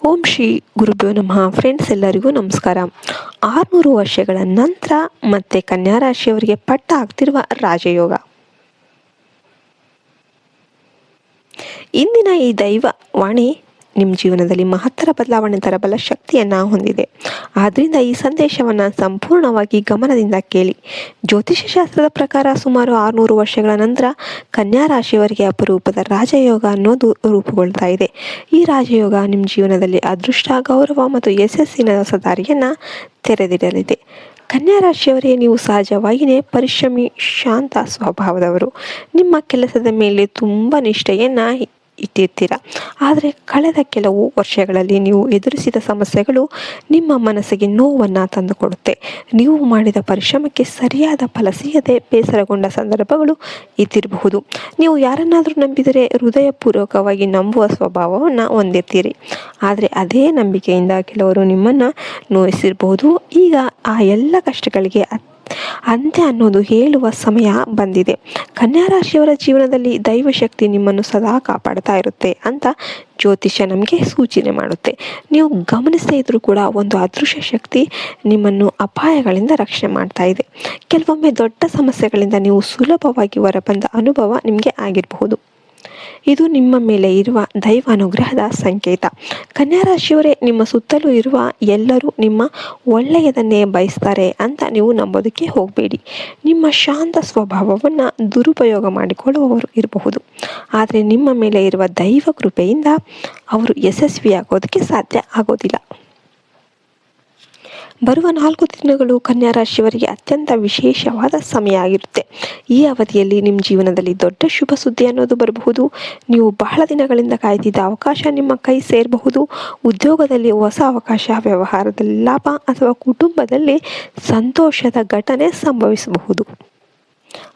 ಓಂ ಶ್ರೀ ಗುರುಭ್ಯೋ ನಮಃ. ಫ್ರೆಂಡ್ಸ್, ಎಲ್ಲರಿಗೂ ನಮಸ್ಕಾರ. 600 ವರ್ಷಗಳ ನಂತರ ಮತ್ತೆ ಕನ್ಯಾ ರಾಶಿಯವರಿಗೆ ಪಟ್ಟ ಆಗ್ತಿರುವ ರಾಜಯೋಗ. ಇಂದಿನ ಈ ದೈವ ವಾಣಿ ನಿಮ್ಮ ಜೀವನದಲ್ಲಿ ಮಹತ್ತರ ಬದಲಾವಣೆ ತರಬಲ್ಲ ಶಕ್ತಿಯನ್ನು ಹೊಂದಿದೆ. ಆದ್ದರಿಂದ ಈ ಸಂದೇಶವನ್ನು ಸಂಪೂರ್ಣವಾಗಿ ಗಮನದಿಂದ ಕೇಳಿ. ಜ್ಯೋತಿಷ್ಯ ಶಾಸ್ತ್ರದ ಪ್ರಕಾರ ಸುಮಾರು 600 ವರ್ಷಗಳ ನಂತರ ಕನ್ಯಾ ರಾಶಿಯವರಿಗೆ ಅಪರೂಪದ ರಾಜಯೋಗ ಅನ್ನೋದು ರೂಪುಗೊಳ್ತಾ ಇದೆ. ಈ ರಾಜಯೋಗ ನಿಮ್ಮ ಜೀವನದಲ್ಲಿ ಅದೃಷ್ಟ, ಗೌರವ ಮತ್ತು ಯಶಸ್ಸಿನ ಹೊಸ ದಾರಿಯನ್ನು ತೆರೆದಿಡಲಿದೆ. ಕನ್ಯಾ ರಾಶಿಯವರೇ, ನೀವು ಸಹಜವಾಗಿಯೇ ಪರಿಶ್ರಮಿ, ಶಾಂತ ಸ್ವಭಾವದವರು. ನಿಮ್ಮ ಕೆಲಸದ ಮೇಲೆ ತುಂಬ ನಿಷ್ಠೆಯನ್ನು ಇಟ್ಟಿರ್ತೀರ. ಆದರೆ ಕಳೆದ ಕೆಲವು ವರ್ಷಗಳಲ್ಲಿ ನೀವು ಎದುರಿಸಿದ ಸಮಸ್ಯೆಗಳು ನಿಮ್ಮ ಮನಸ್ಸಿಗೆ ನೋವನ್ನು ತಂದುಕೊಡುತ್ತೆ. ನೀವು ಮಾಡಿದ ಪರಿಶ್ರಮಕ್ಕೆ ಸರಿಯಾದ ಫಲ ಸಿಗದೆ ಬೇಸರಗೊಂಡ ಸಂದರ್ಭಗಳು ಇದ್ದಿರಬಹುದು. ನೀವು ಯಾರನ್ನಾದರೂ ನಂಬಿದರೆ ಹೃದಯಪೂರ್ವಕವಾಗಿ ನಂಬುವ ಸ್ವಭಾವವನ್ನು ಹೊಂದಿರ್ತೀರಿ. ಆದರೆ ಅದೇ ನಂಬಿಕೆಯಿಂದ ಕೆಲವರು ನಿಮ್ಮನ್ನು ನೋಯಿಸಿರಬಹುದು. ಈಗ ಆ ಎಲ್ಲ ಕಷ್ಟಗಳಿಗೆ ಅಂತ್ಯ ಅನ್ನೋದು ಹೇಳುವ ಸಮಯ ಬಂದಿದೆ. ಕನ್ಯಾ ರಾಶಿಯವರ ಜೀವನದಲ್ಲಿ ದೈವಶಕ್ತಿ ನಿಮ್ಮನ್ನು ಸದಾ ಕಾಪಾಡ್ತಾ ಇರುತ್ತೆ ಅಂತ ಜ್ಯೋತಿಷ್ಯ ನಮಗೆ ಸೂಚನೆ ಮಾಡುತ್ತೆ. ನೀವು ಗಮನಿಸದೇ ಇದ್ರೂ ಕೂಡ ಒಂದು ಅದೃಶ್ಯ ಶಕ್ತಿ ನಿಮ್ಮನ್ನು ಅಪಾಯಗಳಿಂದ ರಕ್ಷಣೆ ಮಾಡ್ತಾ ಇದೆ. ಕೆಲವೊಮ್ಮೆ ದೊಡ್ಡ ಸಮಸ್ಯೆಗಳಿಂದ ನೀವು ಸುಲಭವಾಗಿ ಹೊರಬಂದ ಅನುಭವ ನಿಮಗೆ ಆಗಿರಬಹುದು. ಇದು ನಿಮ್ಮ ಮೇಲೆ ಇರುವ ದೈವಾನುಗ್ರಹದ ಸಂಕೇತ. ಕನ್ಯಾ ರಾಶಿಯವರೇ, ನಿಮ್ಮ ಸುತ್ತಲೂ ಇರುವ ಎಲ್ಲರೂ ನಿಮ್ಮ ಒಳ್ಳೆಯದನ್ನೇ ಬಯಸ್ತಾರೆ ಅಂತ ನೀವು ನಂಬೋದಕ್ಕೆ ಹೋಗಬೇಡಿ. ನಿಮ್ಮ ಶಾಂತ ಸ್ವಭಾವವನ್ನು ದುರುಪಯೋಗ ಮಾಡಿಕೊಳ್ಳುವವರು ಇರಬಹುದು. ಆದರೆ ನಿಮ್ಮ ಮೇಲೆ ಇರುವ ದೈವ ಕೃಪೆಯಿಂದ ಅವರು ಯಶಸ್ವಿಯಾಗೋದಕ್ಕೆ ಸಾಧ್ಯ ಆಗೋದಿಲ್ಲ. ಬರುವ 4 ದಿನಗಳು ಕನ್ಯಾ ರಾಶಿಯವರಿಗೆ ಅತ್ಯಂತ ವಿಶೇಷವಾದ ಸಮಯ ಆಗಿರುತ್ತೆ. ಈ ಅವಧಿಯಲ್ಲಿ ನಿಮ್ಮ ಜೀವನದಲ್ಲಿ ದೊಡ್ಡ ಶುಭ ಸುದ್ದಿ ಅನ್ನೋದು ಬರಬಹುದು. ನೀವು ಬಹಳ ದಿನಗಳಿಂದ ಕಾಯ್ದಿದ್ದ ಅವಕಾಶ ನಿಮ್ಮ ಕೈ ಸೇರಬಹುದು. ಉದ್ಯೋಗದಲ್ಲಿ ಹೊಸ ಅವಕಾಶ, ವ್ಯವಹಾರದಲ್ಲಿ ಲಾಭ ಅಥವಾ ಕುಟುಂಬದಲ್ಲಿ ಸಂತೋಷದ ಘಟನೆ ಸಂಭವಿಸಬಹುದು.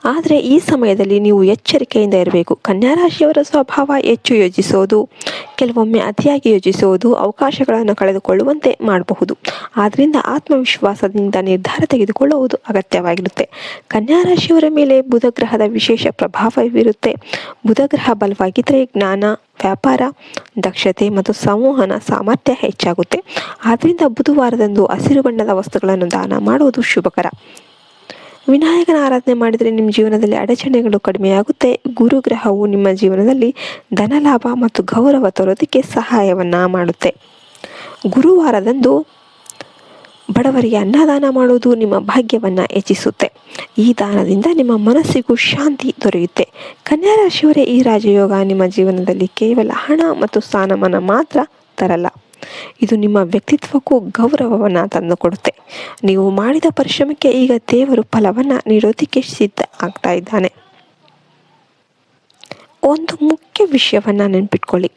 ಆದರೆ ಈ ಸಮಯದಲ್ಲಿ ನೀವು ಎಚ್ಚರಿಕೆಯಿಂದ ಇರಬೇಕು. ಕನ್ಯಾ ರಾಶಿಯವರ ಸ್ವಭಾವ ಹೆಚ್ಚು ಯೋಚಿಸೋದು, ಕೆಲವೊಮ್ಮೆ ಅತಿಯಾಗಿ ಯೋಚಿಸುವುದು ಅವಕಾಶಗಳನ್ನು ಕಳೆದುಕೊಳ್ಳುವಂತೆ ಮಾಡಬಹುದು. ಆದ್ದರಿಂದ ಆತ್ಮವಿಶ್ವಾಸದಿಂದ ನಿರ್ಧಾರ ತೆಗೆದುಕೊಳ್ಳುವುದು ಅಗತ್ಯವಾಗಿರುತ್ತೆ. ಕನ್ಯಾ ರಾಶಿಯವರ ಮೇಲೆ ಬುಧ ಗ್ರಹದ ವಿಶೇಷ ಪ್ರಭಾವವಿರುತ್ತೆ. ಬುಧ ಗ್ರಹ ಬಲವಾಗಿದ್ದರೆ ಜ್ಞಾನ, ವ್ಯಾಪಾರ, ದಕ್ಷತೆ ಮತ್ತು ಸಂವಹನ ಸಾಮರ್ಥ್ಯ ಹೆಚ್ಚಾಗುತ್ತೆ. ಆದ್ದರಿಂದ ಬುಧವಾರದಂದು ಹಸಿರು ಬಣ್ಣದ ವಸ್ತುಗಳನ್ನು ದಾನ ಮಾಡುವುದು ಶುಭಕರ. ವಿನಾಯಕನ ಆರಾಧನೆ ಮಾಡಿದರೆ ನಿಮ್ಮ ಜೀವನದಲ್ಲಿ ಅಡಚಣೆಗಳು ಕಡಿಮೆಯಾಗುತ್ತೆ. ಗುರುಗ್ರಹವು ನಿಮ್ಮ ಜೀವನದಲ್ಲಿ ಧನಲಾಭ ಮತ್ತು ಗೌರವ ತರೋದಕ್ಕೆ ಸಹಾಯವನ್ನು ಮಾಡುತ್ತೆ. ಗುರುವಾರದಂದು ಬಡವರಿಗೆ ಅನ್ನದಾನ ಮಾಡುವುದು ನಿಮ್ಮ ಭಾಗ್ಯವನ್ನು ಹೆಚ್ಚಿಸುತ್ತೆ. ಈ ದಾನದಿಂದ ನಿಮ್ಮ ಮನಸ್ಸಿಗೂ ಶಾಂತಿ ದೊರೆಯುತ್ತೆ. ಕನ್ಯಾ ರಾಶಿಯವರೇ, ಈ ರಾಜಯೋಗ ನಿಮ್ಮ ಜೀವನದಲ್ಲಿ ಕೇವಲ ಹಣ ಮತ್ತು ಸ್ಥಾನಮಾನ ಮಾತ್ರ ತರಲ್ಲ. ಇದು ನಿಮ್ಮ ವ್ಯಕ್ತಿತ್ವಕ್ಕೂ ಗೌರವವನ್ನು ತಂದುಕೊಡುತ್ತೆ. ನೀವು ಮಾಡಿದ ಪರಿಶ್ರಮಕ್ಕೆ ಈಗ ದೇವರು ಫಲವನ್ನು ನೀಡೋದಕ್ಕೆ ಸಿದ್ಧ ಆಗ್ತಾ ಇದ್ದಾನೆ. ಒಂದು ಮುಖ್ಯ ವಿಷಯವನ್ನು ನೆನಪಿಟ್ಕೊಳ್ಳಿ.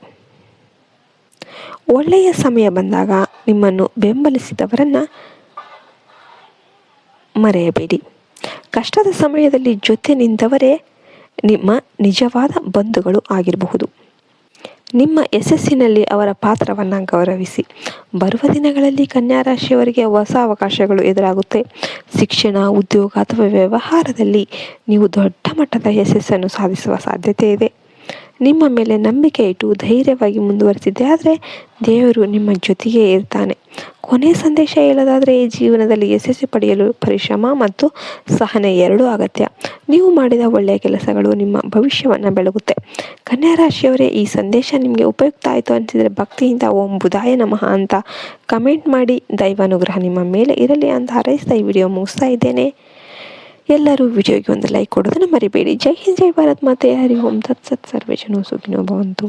ಒಳ್ಳೆಯ ಸಮಯ ಬಂದಾಗ ನಿಮ್ಮನ್ನು ಬೆಂಬಲಿಸಿದವರನ್ನು ಮರೆಯಬೇಡಿ. ಕಷ್ಟದ ಸಮಯದಲ್ಲಿ ಜೊತೆ ನಿಂತವರೇ ನಿಮ್ಮ ನಿಜವಾದ ಬಂಧುಗಳು ಆಗಿರಬಹುದು. ನಿಮ್ಮ ಯಶಸ್ಸಿನಲ್ಲಿ ಅವರ ಪಾತ್ರವನ್ನು ಗೌರವಿಸಿ. ಬರುವ ದಿನಗಳಲ್ಲಿ ಕನ್ಯಾ ರಾಶಿಯವರಿಗೆ ಹೊಸ ಅವಕಾಶಗಳು ಎದುರಾಗುತ್ತೆ. ಶಿಕ್ಷಣ, ಉದ್ಯೋಗ ಅಥವಾ ವ್ಯವಹಾರದಲ್ಲಿ ನೀವು ದೊಡ್ಡ ಮಟ್ಟದ ಯಶಸ್ಸನ್ನು ಸಾಧಿಸುವ ಸಾಧ್ಯತೆ ಇದೆ. ನಿಮ್ಮ ಮೇಲೆ ನಂಬಿಕೆ ಇಟ್ಟು ಧೈರ್ಯವಾಗಿ ಮುಂದುವರಿಸಿದ್ದೆ ಆದರೆ ದೇವರು ನಿಮ್ಮ ಜೊತೆಗೇ ಇರ್ತಾನೆ. ಕೊನೆಯ ಸಂದೇಶ ಹೇಳೋದಾದರೆ, ಈ ಜೀವನದಲ್ಲಿ ಯಶಸ್ಸು ಪಡೆಯಲು ಪರಿಶ್ರಮ ಮತ್ತು ಸಹನೆ ಎರಡೂ ಅಗತ್ಯ. ನೀವು ಮಾಡಿದ ಒಳ್ಳೆಯ ಕೆಲಸಗಳು ನಿಮ್ಮ ಭವಿಷ್ಯವನ್ನು ಬೆಳಗುತ್ತೆ. ಕನ್ಯಾ ರಾಶಿಯವರೇ, ಈ ಸಂದೇಶ ನಿಮಗೆ ಉಪಯುಕ್ತ ಆಯಿತು ಅನಿಸಿದರೆ ಭಕ್ತಿಯಿಂದ ಓಂ ಬುಧಾಯ ನಮಃ ಅಂತ ಕಮೆಂಟ್ ಮಾಡಿ. ದೈವಾನುಗ್ರಹ ನಿಮ್ಮ ಮೇಲೆ ಇರಲಿ ಅಂತ ಹಾರೈಸ್ತಾ ಈ ವಿಡಿಯೋ ಮುಗಿಸ್ತಾ ಇದ್ದೇನೆ. ಎಲ್ಲರೂ ವಿಡಿಯೋಗೆ ಒಂದು ಲೈಕ್ ಕೊಡೋದನ್ನು ಮರಿಬೇಡಿ. ಜೈ ಹಿಂದ್, ಜೈ ಭಾರತ್ ಮಾತೆ. ಹರಿ ಓಂ ತತ್ಸತ್. ಸರ್ವೇ ಜನೋ ಸುಖಿನೋ ಭವಂತು.